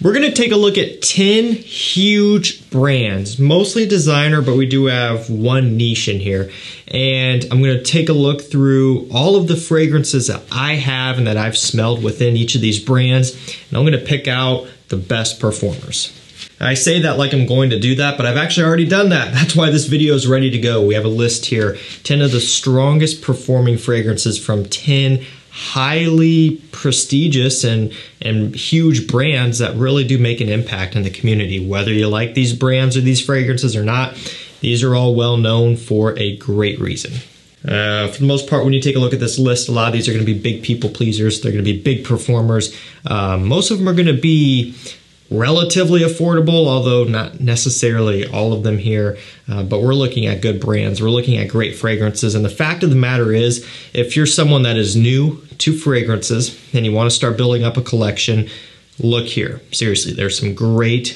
We're going to take a look at 10 huge brands, mostly designer, but we do have one niche in here. And I'm going to take a look through all of the fragrances that I have and that I've smelled within each of these brands. And I'm going to pick out the best performers. I say that like I'm going to do that, but I've actually already done that. That's why this video is ready to go. We have a list here, 10 of the strongest performing fragrances from 10 highly prestigious and huge brands that really do make an impact in the community. Whether you like these brands or these fragrances or not, these are all well known for a great reason. For the most part, when you take a look at this list, a lot of these are going to be big people pleasers. They're going to be big performers. Most of them are going to be relatively affordable, although not necessarily all of them here, but we're looking at good brands. We're looking at great fragrances, and the fact of the matter is, if you're someone that is new to fragrances and you want to start building up a collection, look here. Seriously, there's some great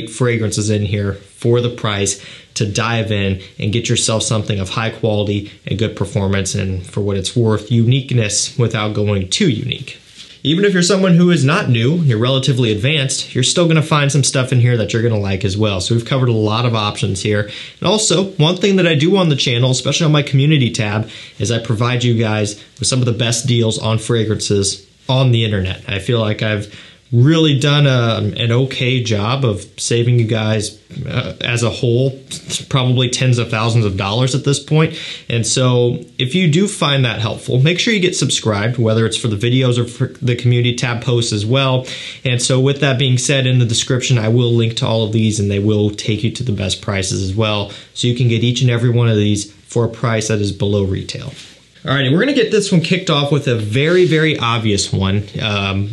fragrances in here for the price to dive in and get yourself something of high quality and good performance, and for what it's worth, uniqueness without going too unique. Even if you're someone who is not new, you're relatively advanced, you're still going to find some stuff in here that you're going to like as well. So we've covered a lot of options here. And also, one thing that I do on the channel, especially on my community tab, is I provide you guys with some of the best deals on fragrances on the internet. I feel like I've really done an okay job of saving you guys as a whole, probably tens of thousands of dollars at this point. And so if you do find that helpful, make sure you get subscribed, whether it's for the videos or for the community tab posts as well. And so with that being said, in the description, I will link to all of these and they will take you to the best prices as well. So you can get each and every one of these for a price that is below retail. Alrighty, we're going to get this one kicked off with a very obvious one,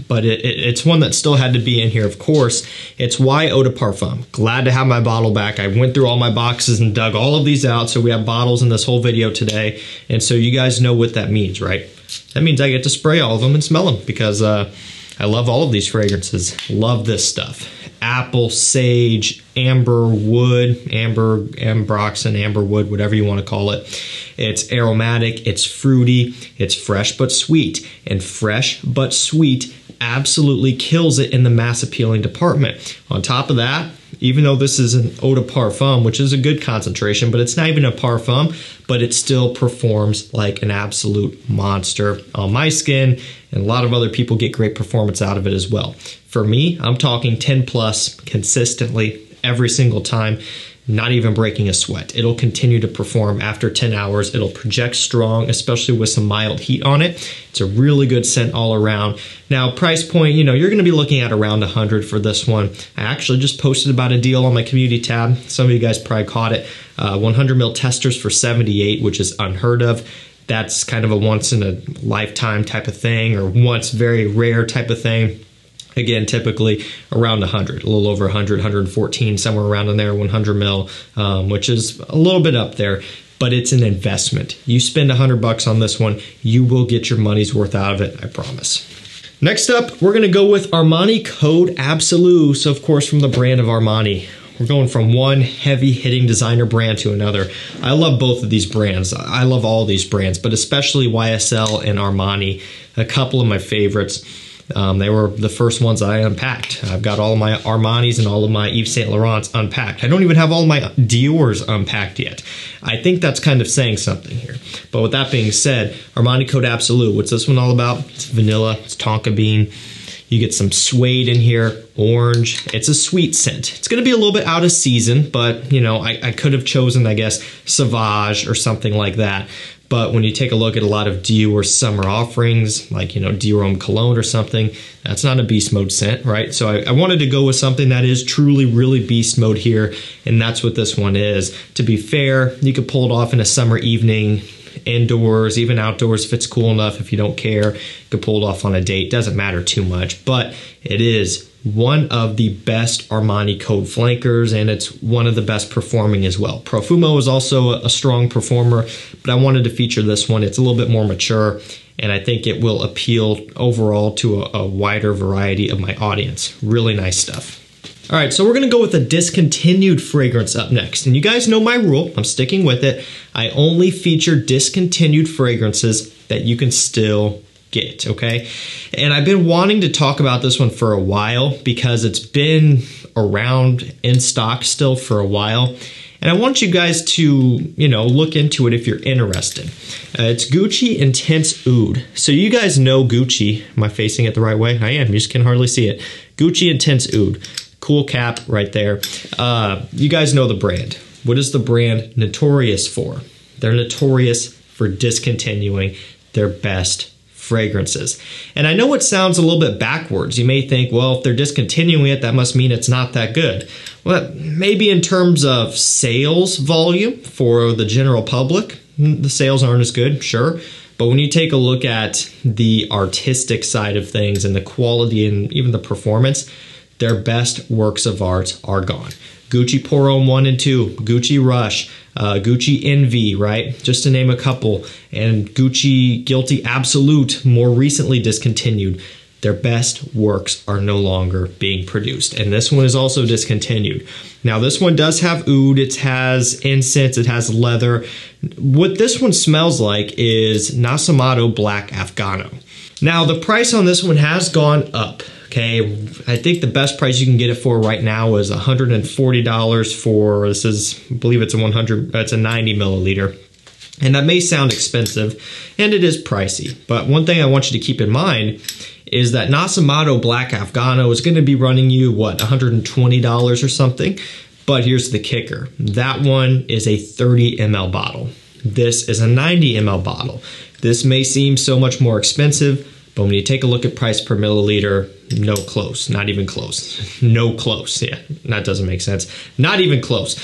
but it's one that still had to be in here, of course. It's Eau de Parfum. Glad to have my bottle back. I went through all my boxes and dug all of these out, so we have bottles in this whole video today, and so you guys know what that means, right? That means I get to spray all of them and smell them, because I love all of these fragrances. Love this stuff. Apple, sage, amber wood, ambroxan, amber wood, whatever you want to call it. It's aromatic, it's fruity, it's fresh but sweet. And fresh but sweet absolutely kills it in the mass appealing department. On top of that, even though this is an eau de parfum, which is a good concentration, but it's not even a parfum, but it still performs like an absolute monster on my skin, and a lot of other people get great performance out of it as well. For me, I'm talking 10 plus consistently every single time, not even breaking a sweat. It'll continue to perform after 10 hours. It'll project strong, especially with some mild heat on it. It's a really good scent all around. Now, price point, you know, you're gonna be looking at around 100 for this one. I actually just posted about a deal on my community tab. Some of you guys probably caught it. 100 ml testers for 78, which is unheard of. That's kind of a once in a lifetime type of thing, or once very rare type of thing. Again, typically around 100, a little over 100, 114, somewhere around in there, 100 mil, which is a little bit up there, but it's an investment. You spend $100 on this one, you will get your money's worth out of it, I promise. Next up, we're gonna go with Armani Code Absolu. So of course, from the brand of Armani. We're going from one heavy-hitting designer brand to another. I love both of these brands. I love all these brands, but especially YSL and Armani, a couple of my favorites. They were the first ones I unpacked. I've got all of my Armanis and all of my Yves Saint Laurents unpacked. I don't even have all my Dior's unpacked yet. I think that's kind of saying something here. But with that being said, Armani Code Absolu, what's this one all about? It's vanilla, it's tonka bean. You get some suede in here, orange. It's a sweet scent. It's gonna be a little bit out of season, but you know, I could have chosen, I guess, Sauvage or something like that. But when you take a look at a lot of Dior summer offerings, like, you know, Dior Homme Cologne or something, that's not a beast mode scent, right? So I wanted to go with something that is truly really beast mode here, and that's what this one is. To be fair, you could pull it off in a summer evening, indoors, even outdoors if it's cool enough. If you don't care, you could pull it off on a date. Doesn't matter too much, but it is one of the best Armani Code flankers, and it's one of the best performing as well. Profumo is also a strong performer, but I wanted to feature this one. It's a little bit more mature, and I think it will appeal overall to a wider variety of my audience. Really nice stuff. All right, so we're gonna go with a discontinued fragrance up next. And you guys know my rule, I'm sticking with it. I only feature discontinued fragrances that you can still get, okay? And I've been wanting to talk about this one for a while because it's been around in stock still for a while. And I want you guys to, look into it if you're interested. It's Gucci Intense Oud. So you guys know Gucci. Am I facing it the right way? I am. You just can hardly see it. Gucci Intense Oud. Cool cap right there. You guys know the brand. What is the brand notorious for? They're notorious for discontinuing their best fragrances. And I know it sounds a little bit backwards. You may think, well, if they're discontinuing it, that must mean it's not that good. Well, maybe in terms of sales volume for the general public, the sales aren't as good, sure. But when you take a look at the artistic side of things and the quality and even the performance, their best works of art are gone. Gucci Pour Homme 1 and 2, Gucci Rush, Gucci Envy, right? Just to name a couple. And Gucci Guilty Absolute, more recently discontinued. Their best works are no longer being produced. And this one is also discontinued. Now, this one does have oud, it has incense, it has leather. What this one smells like is Nasomatto Black Afghano. Now, the price on this one has gone up. Okay, I think the best price you can get it for right now is $140 for, this is, I believe it's a 90 milliliter. And that may sound expensive, and it is pricey. But one thing I want you to keep in mind is that Nasomatto Black Afghano is going to be running you, what, $120 or something? But here's the kicker. That one is a 30 ml bottle. This is a 90 ml bottle. This may seem so much more expensive, but when you take a look at price per milliliter, no close, not even close. No close, yeah, that doesn't make sense. Not even close.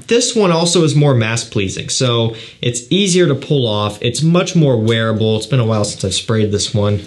This one also is more mass pleasing, so it's easier to pull off. It's much more wearable. It's been a while since I've sprayed this one.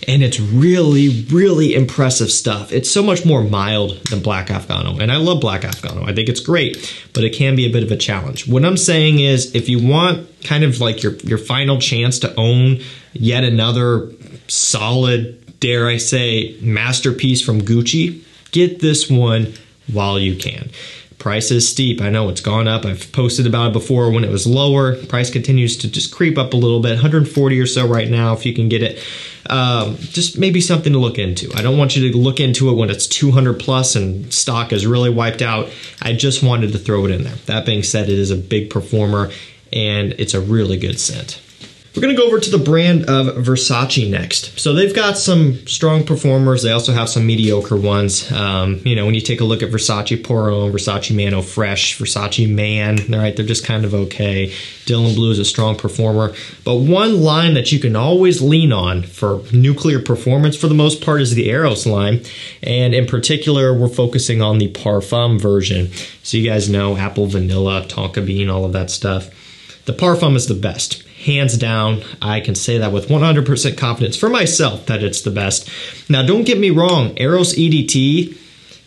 And it's really, really impressive stuff. It's so much more mild than Black Afghano. And I love Black Afghano. I think it's great, but it can be a bit of a challenge. What I'm saying is if you want kind of like your final chance to own yet another solid, dare I say, masterpiece from Gucci, get this one while you can. Price is steep. I know it's gone up. I've posted about it before when it was lower. Price continues to just creep up a little bit. 140 or so right now if you can get it. Just maybe something to look into. I don't want you to look into it when it's 200 plus and stock is really wiped out. I just wanted to throw it in there. That being said, it is a big performer and it's a really good scent. We're going to go over to the brand of Versace next. So they've got some strong performers. They also have some mediocre ones. When you take a look at Versace Pour Homme, Versace Man Eau Fresh, Versace Man, right, they're just kind of okay. Dylan Blue is a strong performer. But one line that you can always lean on for nuclear performance for the most part is the EROS line. And in particular, we're focusing on the Parfum version. So you guys know apple, vanilla, tonka bean, all of that stuff. The Parfum is the best. Hands down, I can say that with 100% confidence for myself that it's the best. Now, don't get me wrong, EROS EDT,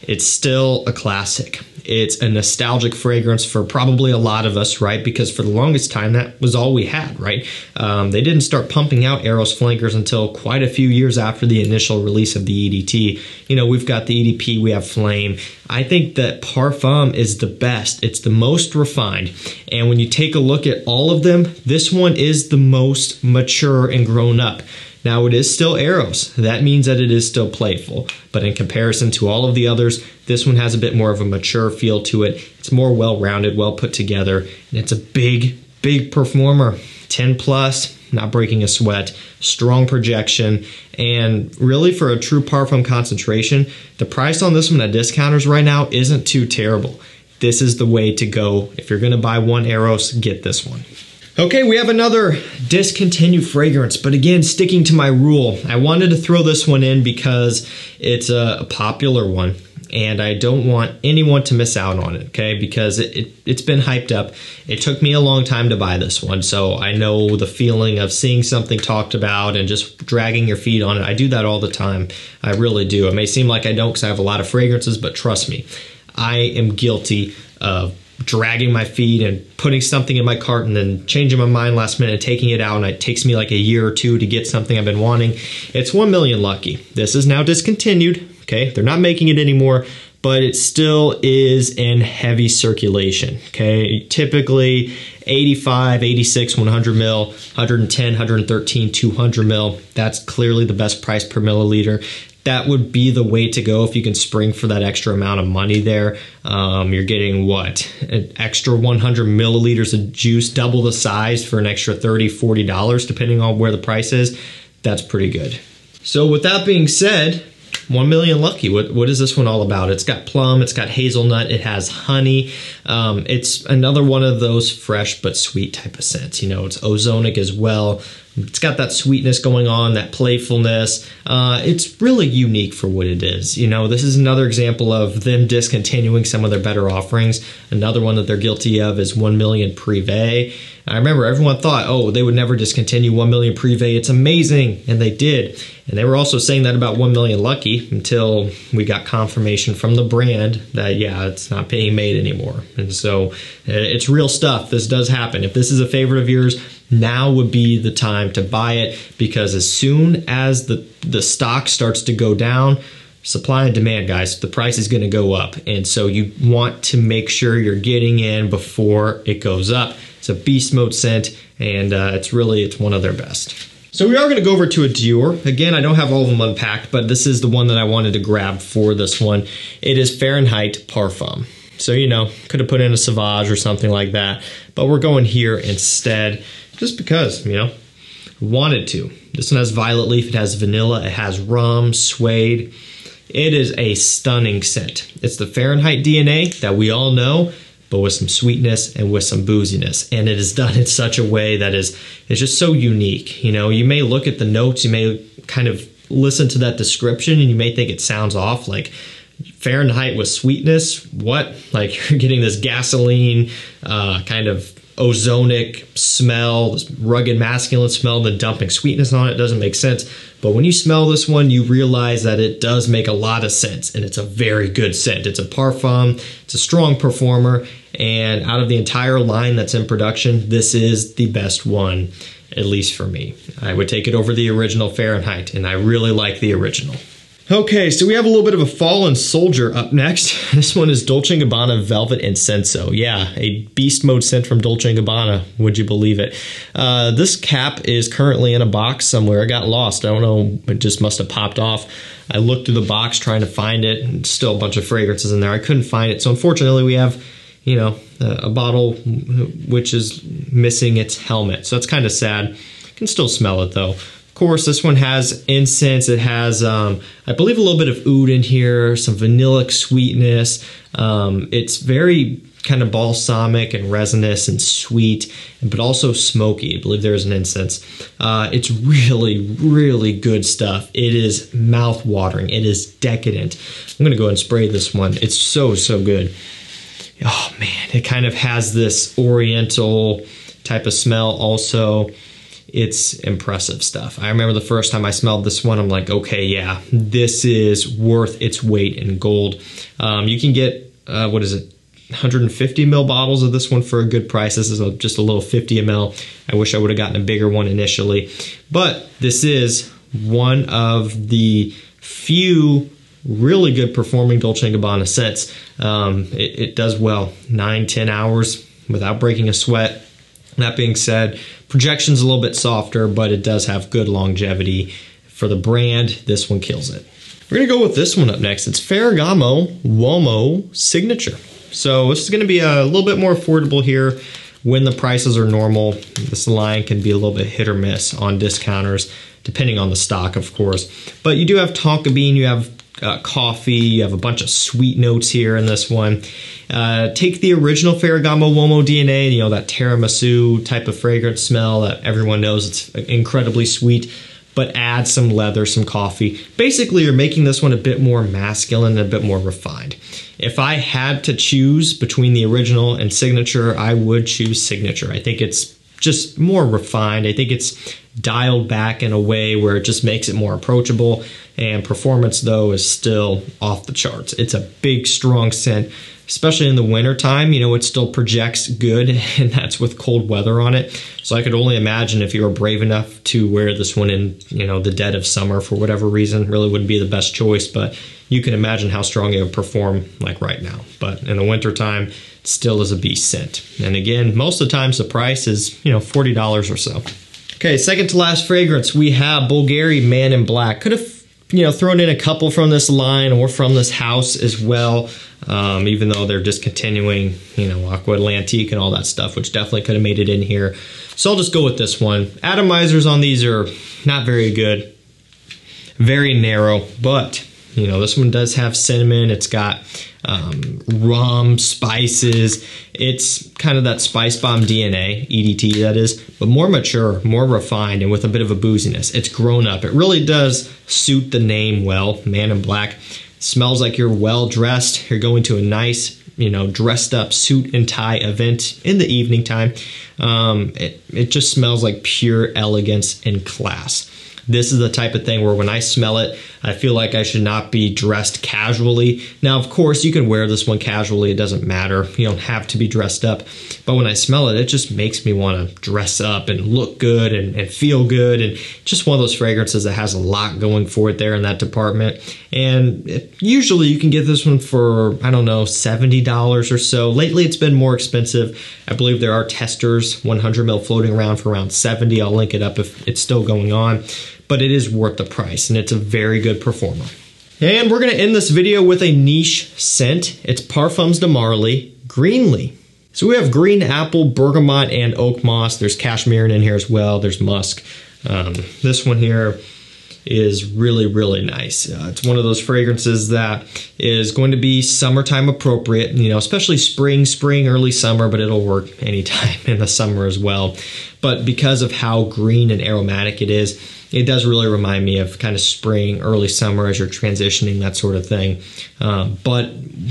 it's still a classic. It's a nostalgic fragrance for probably a lot of us, right? Because for the longest time, that was all we had, right? They didn't start pumping out EROS flankers until quite a few years after the initial release of the EDT. We've got the EDP, we have Flame. I think that Parfum is the best. It's the most refined. And when you take a look at all of them, this one is the most mature and grown up. Now, it is still EROS. That means that it is still playful. But in comparison to all of the others, this one has a bit more of a mature feel to it. It's more well-rounded, well put together, and it's a big, big performer. 10 plus, not breaking a sweat, strong projection, and really for a true Parfum concentration, the price on this one at discounters right now isn't too terrible. This is the way to go. If you're gonna buy one EROS, get this one. Okay, we have another discontinued fragrance, but again, sticking to my rule, I wanted to throw this one in because it's a popular one, and I don't want anyone to miss out on it, okay? Because it's been hyped up. It took me a long time to buy this one, so I know the feeling of seeing something talked about and just dragging your feet on it. I do that all the time. I really do. It may seem like I don't because I have a lot of fragrances, but trust me, I am guilty of dragging my feet and putting something in my cart and then changing my mind last minute and taking it out, and it takes me like a year or two to get something I've been wanting. It's 1 million lucky. This is now discontinued, okay? They're not making it anymore, but it still is in heavy circulation, okay? Typically 85, 86, 100 mil, 110, 113, 200 mil. That's clearly the best price per milliliter. That would be the way to go if you can spring for that extra amount of money there. You're getting what? An extra 100 milliliters of juice, double the size for an extra $30, $40, depending on where the price is. That's pretty good. So with that being said, 1 Million Lucky, what is this one all about? It's got plum, it's got hazelnut, it has honey. It's another one of those fresh but sweet type of scents. You know, it's ozonic as well. It's got that sweetness going on, that playfulness. It's really unique for what it is. You know, this is another example of them discontinuing some of their better offerings. Another one that they're guilty of is 1 Million Privé. I remember everyone thought, oh, they would never discontinue 1 Million Privé. It's amazing, and they did. And they were also saying that about 1 Million Lucky until we got confirmation from the brand that, yeah, it's not being made anymore. And so it's real stuff. This does happen. If this is a favorite of yours, now would be the time to buy it, because as soon as the stock starts to go down, supply and demand, guys, the price is going to go up. And so you want to make sure you're getting in before it goes up. It's a beast mode scent, and it's one of their best. So we are going to go over to a DIOR. Again, I don't have all of them unpacked, but this is the one that I wanted to grab for this one. It is Fahrenheit Parfum. So, you know, could have put in a Sauvage or something like that, but we're going here instead just because, you know, wanted to. This one has violet leaf, it has vanilla, it has rum, suede. It is a stunning scent. It's the Fahrenheit DNA that we all know, but with some sweetness and with some booziness. And it is done in such a way that is just so unique. You know, you may look at the notes, you may kind of listen to that description, and you may think it sounds off, like Fahrenheit with sweetness. What? Like you're getting this gasoline kind of ozonic smell, this rugged masculine smell, then dumping sweetness on it. Doesn't make sense. But when you smell this one, you realize that it does make a lot of sense, and it's a very good scent. It's a parfum, it's a strong performer, and out of the entire line that's in production, this is the best one, at least for me. I would take it over the original Fahrenheit, and I really like the original. Okay, so we have a little bit of a fallen soldier up next. This one is Dolce & Gabbana Velvet Incenso. Yeah, a beast mode scent from Dolce & Gabbana. Would you believe it? This cap is currently in a box somewhere. It got lost. I don't know. It just must have popped off. I looked through the box trying to find it, and still a bunch of fragrances in there. I couldn't find it. So unfortunately, we have, you know, a bottle which is missing its helmet. So that's kind of sad. You can still smell it though. Of course, this one has incense. It has, I believe, a little bit of oud in here, some vanillic sweetness. It's very kind of balsamic and resinous and sweet, but also smoky. I believe there is an incense. It's really, really good stuff. It is mouth-watering. It is decadent. I'm going to go ahead and spray this one. It's so, so good. Oh, man. It kind of has this oriental type of smell also. It's impressive stuff. I remember the first time I smelled this one, I'm like, okay, yeah, this is worth its weight in gold. You can get, 150 ml bottles of this one for a good price. This is just a little 50 ml. I wish I would have gotten a bigger one initially. But this is one of the few really good performing Dolce & Gabbana scents. It does well, 9-10 hours without breaking a sweat. That being said, projection's a little bit softer, but it does have good longevity. For the brand, this one kills it. We're gonna go with this one up next. It's Ferragamo UOMO Signature. So this is gonna be a little bit more affordable here when the prices are normal. This line can be a little bit hit or miss on discounters, depending on the stock, of course. But you do have tonka bean, you have coffee, you have a bunch of sweet notes here in this one. Take the original Ferragamo UOMO DNA, you know, that tiramisu type of fragrance smell that everyone knows. It's incredibly sweet, but add some leather, some coffee. Basically, you're making this one a bit more masculine and a bit more refined. If I had to choose between the original and Signature, I would choose Signature. I think it's just more refined. I think it's dialed back in a way where it just makes it more approachable, and performance though is still off the charts. It's a big, strong scent, especially in the winter time. You know, it still projects good, and that's with cold weather on it. So I could only imagine if you were brave enough to wear this one in, you know, the dead of summer for whatever reason. Really wouldn't be the best choice, but you can imagine how strong it would perform like right now. But in the wintertime, it still is a beast scent. And again, most of the times the price is, $40 or so. Okay, second to last fragrance, we have BVLGARI Man in Black. Could have, thrown in a couple from this line or from this house as well, even though they're discontinuing, Aqua Atlantique and all that stuff, which definitely could have made it in here. So I'll just go with this one. Atomizers on these are not very good, very narrow, but this one does have cinnamon. It's got rum, spices. It's kind of that spice bomb DNA, EDT that is, but more mature, more refined, and with a bit of a booziness. It's grown up. It really does suit the name well, Man in Black. Smells like you're well dressed. You're going to a nice, dressed up suit and tie event in the evening time. It just smells like pure elegance and class. This is the type of thing where when I smell it, I feel like I should not be dressed casually. Now, of course, you can wear this one casually. It doesn't matter. You don't have to be dressed up. But when I smell it, it just makes me want to dress up and look good and feel good. And just one of those fragrances that has a lot going for it there in that department. And usually you can get this one for, I don't know, $70 or so. Lately, it's been more expensive. I believe there are testers, 100 ml floating around for around $70. I'll link it up if it's still going on. But it is worth the price, and it's a very good performer. And we're going to end this video with a niche scent. It's Parfums de Marly, Greenley. So we have green apple, bergamot, and oak moss. There's cashmere in here as well. There's musk. This one here is really, really nice. It's one of those fragrances that is going to be summertime appropriate, especially spring, early summer, but it'll work anytime in the summer as well. But because of how green and aromatic it is, it does really remind me of kind of spring, early summer as you're transitioning, that sort of thing. But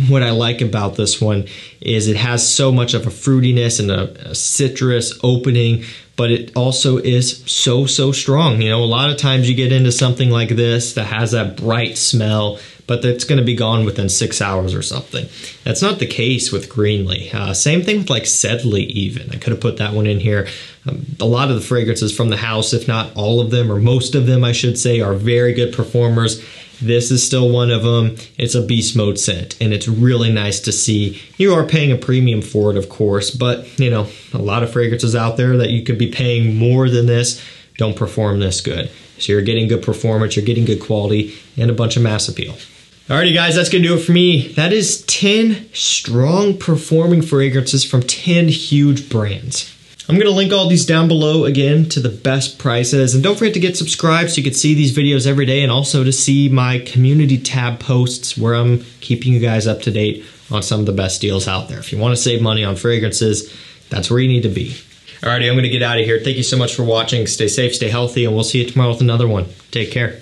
what I like about this one is it has so much of a fruitiness and a citrus opening, but it also is so strong. A lot of times you get into something like this that has that bright smell, but that's going to be gone within 6 hours or something. That's not the case with Greenley. Same thing with like Sedley even. I could have put that one in here. A lot of the fragrances from the house, if not all of them, or most of them I should say, are very good performers. This is still one of them. It's a beast mode scent, and it's really nice to see. You are paying a premium for it, of course, but a lot of fragrances out there that you could be paying more than this don't perform this good. So you're getting good performance, you're getting good quality, and a bunch of mass appeal. Alrighty guys, that's gonna do it for me. That is 10 strong performing fragrances from 10 huge brands. I'm going to link all these down below again to the best prices. And don't forget to get subscribed so you can see these videos every day, and also to see my community tab posts where I'm keeping you guys up to date on some of the best deals out there. If you want to save money on fragrances, that's where you need to be. Alrighty, I'm going to get out of here. Thank you so much for watching. Stay safe, stay healthy, and we'll see you tomorrow with another one. Take care.